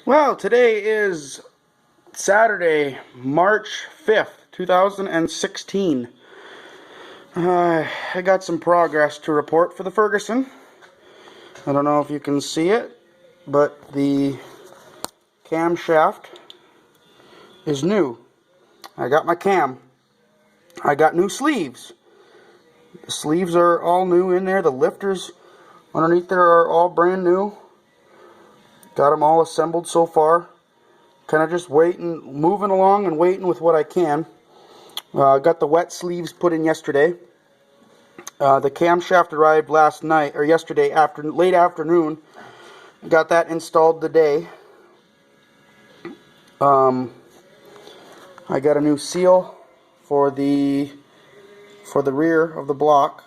Well, today is Saturday, March 5th, 2016. I got some progress to report for the Ferguson. I don't know if you can see it, but the camshaft is new. I got my cam. I got new sleeves. The sleeves are all new in there. The lifters underneath there are all brand new. Got them all assembled so far. Kind of just waiting, moving along and waiting with what I can. Got the wet sleeves put in yesterday. The camshaft arrived last night, or yesterday late afternoon. Got that installed today. I got a new seal for the rear of the block.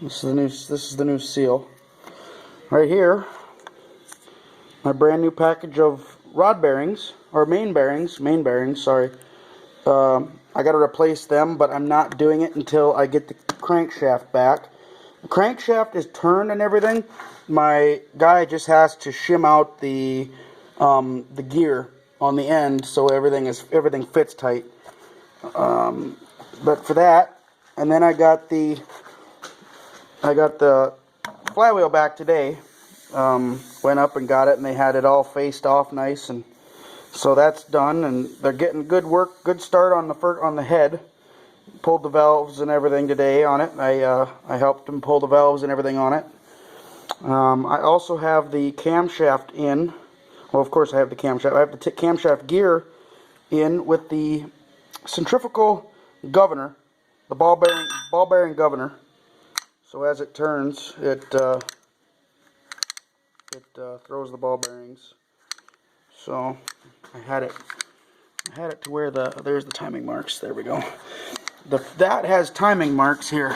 This is the new seal. Right here, my brand new package of rod bearings, or main bearings, sorry. I got to replace them, but I'm not doing it until I get the crankshaft back. The crankshaft is turned and everything. My guy just has to shim out the gear on the end so everything fits tight. But for that, and then I got the flywheel back today. Went up and got it, and they had it all faced off nice, and so that's done, and they're getting good start on the head. Pulled the valves and everything today on it. I helped them pull the valves and everything on it. I also have the camshaft in. Well, of course I have the camshaft. I have the camshaft gear in with the centrifugal governor, the ball bearing governor. So as it turns, it throws the ball bearings. So I had it to where there's the timing marks. There we go. That has timing marks here.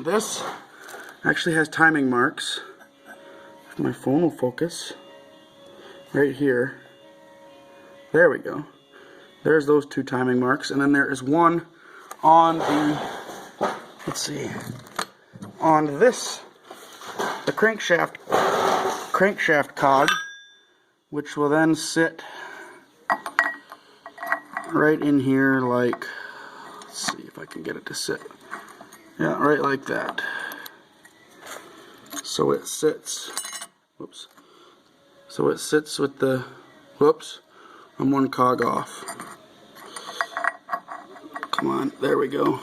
This actually has timing marks. If my phone will focus. Right here. There we go. There's those two timing marks, and then there is one on the, let's see, on this, the crankshaft cog, which will then sit right in here, like, let's see if I can get it to sit. Yeah, right like that. So it sits, whoops. So it sits with the, whoops, I'm one cog off. Come on, there we go.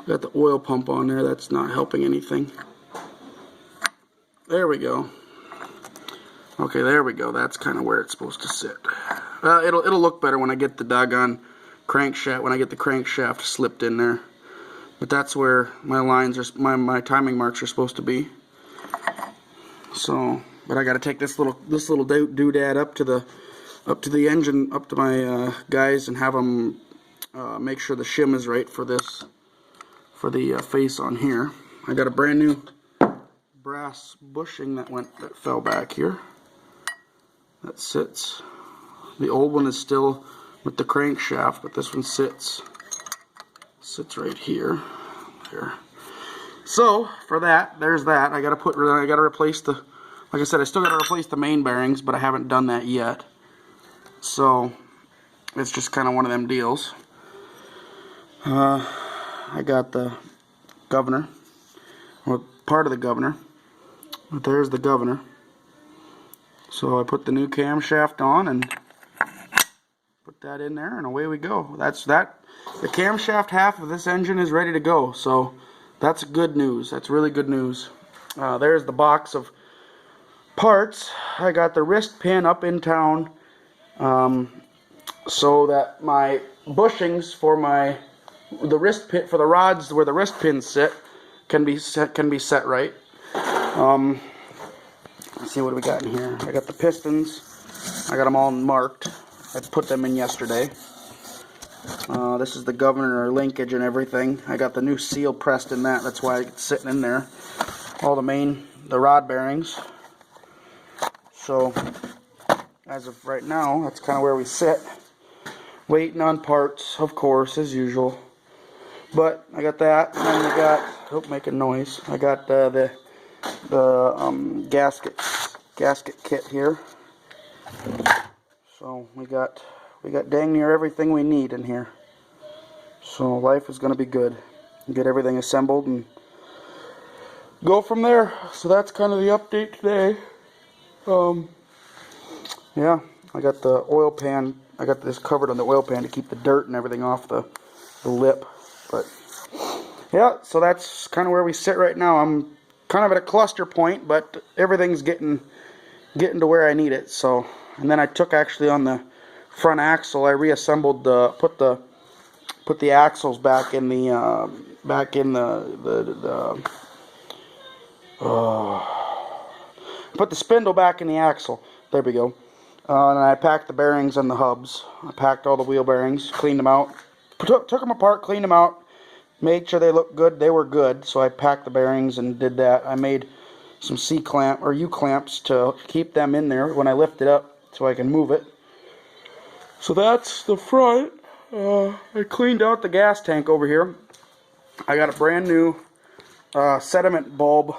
Got the oil pump on there, that's not helping anything. There we go. Okay, there we go. That's kind of where it's supposed to sit. It'll look better when I get the doggone crankshaft, when I get the crankshaft slipped in there. But that's where my lines are, my timing marks are supposed to be. So, but I got to take this little doodad up to the engine, up to my guys, and have them make sure the shim is right for this, for the face on here. I got a brand new brass bushing that fell back here. That sits. The old one is still with the crankshaft, but this one sits right here. There. So for that, there's that. I gotta replace the, like I said, I still gotta replace the main bearings, but I haven't done that yet. So it's just kind of one of them deals. I got the governor, or part of the governor. But there's the governor. So I put the new camshaft on and put that in there, and away we go. That's that. The camshaft half of this engine is ready to go. So that's good news. That's really good news. There's the box of parts. I got the wrist pin up in town, so that my bushings for the wrist pin, for the rods where the wrist pins sit, can be set right. Let's see what we got in here. I got the pistons. I got them all marked. I put them in yesterday. This is the governor linkage and everything. I got the new seal pressed in that. That's why it's sitting in there. All the rod bearings. So, as of right now, that's kind of where we sit. Waiting on parts, of course, as usual. But I got that, and then we got, oh, making noise. I got the gasket gasket kit here. So we got dang near everything we need in here. So life is going to be good. Get everything assembled and go from there. So that's kind of the update today. Yeah, I got the oil pan. I got this covered on the oil pan to keep the dirt and everything off the lip. But yeah, so that's kind of where we sit right now. I'm kind of at a cluster point, but everything's getting to where I need it. So, and then I took actually on the front axle, I reassembled put the axles back in the put the spindle back in the axle. There we go. And I packed the bearings and the hubs. I packed all the wheel bearings, cleaned them out, took them apart, cleaned them out, made sure they looked good. They were good, so I packed the bearings and did that. I made some C-clamp or U-clamps to keep them in there when I lift it up so I can move it. So that's the front. I cleaned out the gas tank over here. I got a brand new sediment bulb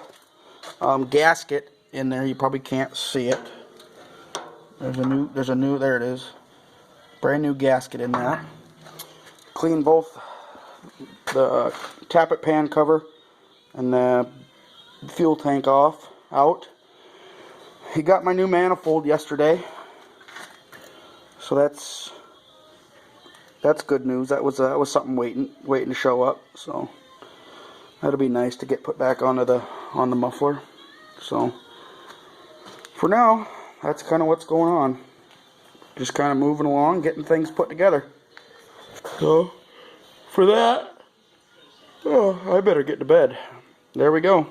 gasket in there. You probably can't see it. There it is. Brand new gasket in there. Cleaned both the tappet pan cover and the fuel tank out. He got my new manifold yesterday. So that's good news. That was something waiting to show up. So that'll be nice to get put back on the muffler. So for now, that's kind of what's going on. Just kind of moving along, getting things put together. So for that, I better get to bed. There we go.